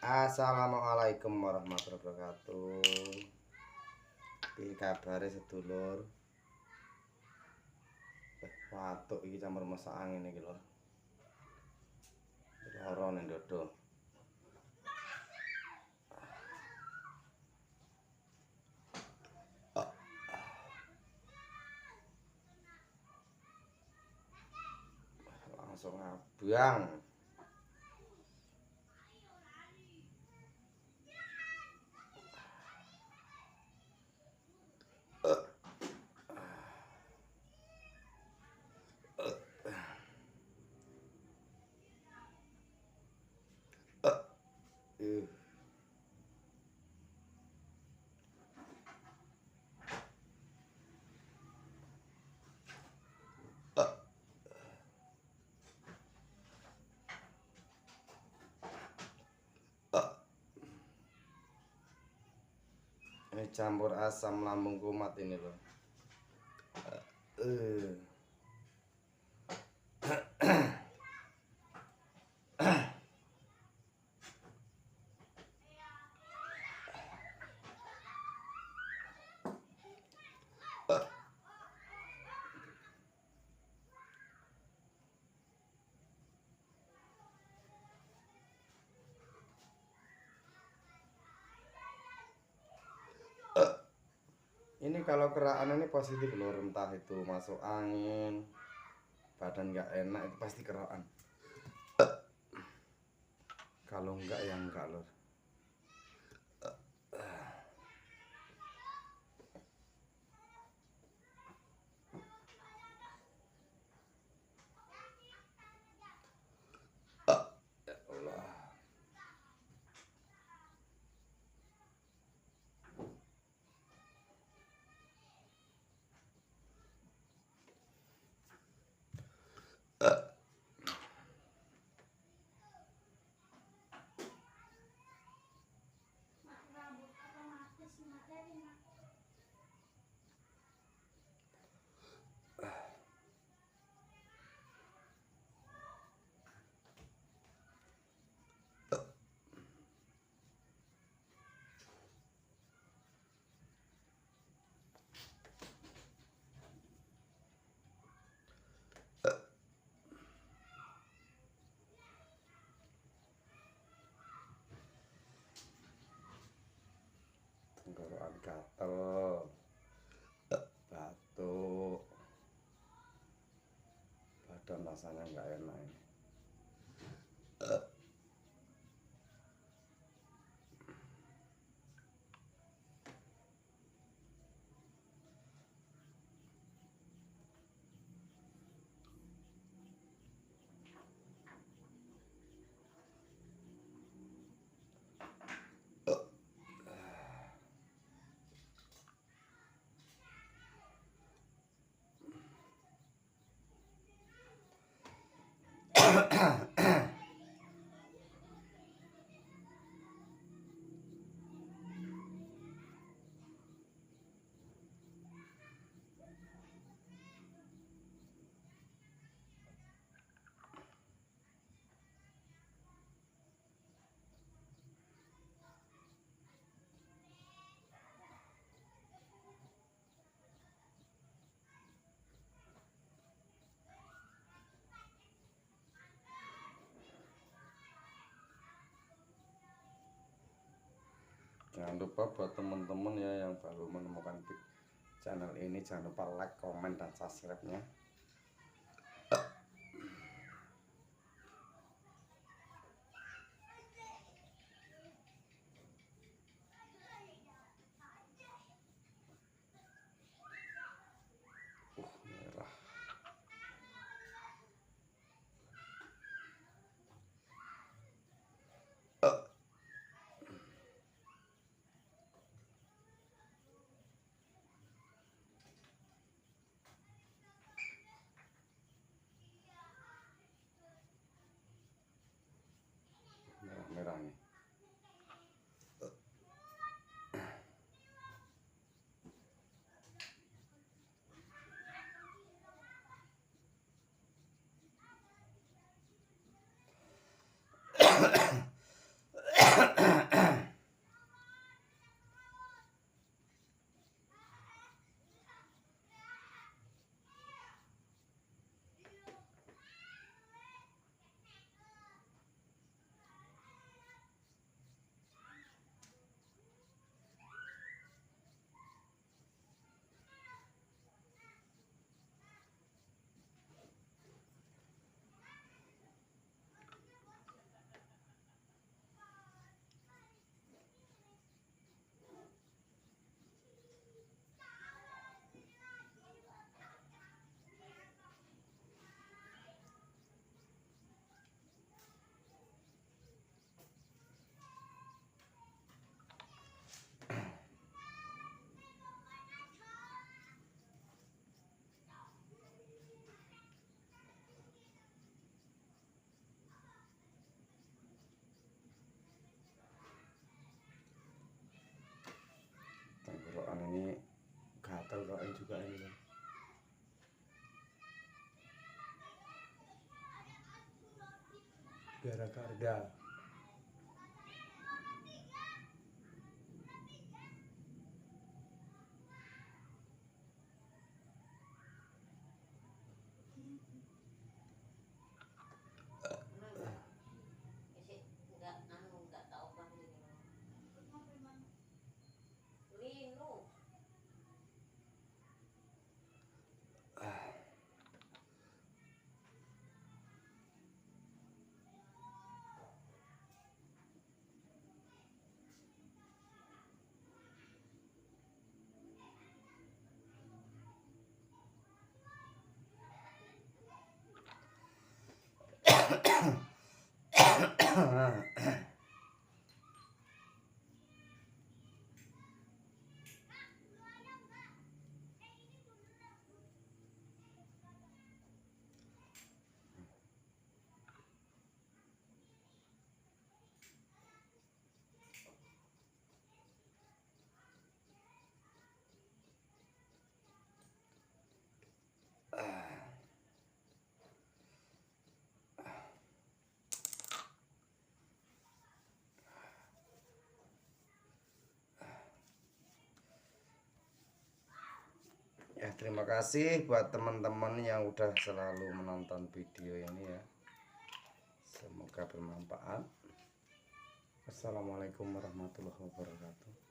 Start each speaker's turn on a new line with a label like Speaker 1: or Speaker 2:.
Speaker 1: Assalamualaikum warahmatullahi wabarakatuh. Piye kabare sedulur? Watuk iki campur masak angin iki lho. Lara ning dodo. Langsung abang. Ini campur asam lambung kumat ini loh. Ini kalau keraan ini positif loh, entah itu masuk angin, badan nggak enak itu pasti keraan. Kalau enggak ya enggak loh. Ya Allah. Tenggorokan gatel, batuk, badan rasanya nggak enak ini. Jangan lupa buat teman-teman ya yang baru menemukan channel ini, jangan lupa like, komen, dan subscribe-nya. Merah.
Speaker 2: biar agak reda.
Speaker 1: Ya, terima kasih buat teman-teman yang udah selalu menonton video ini ya. Semoga bermanfaat. Assalamualaikum warahmatullahi wabarakatuh.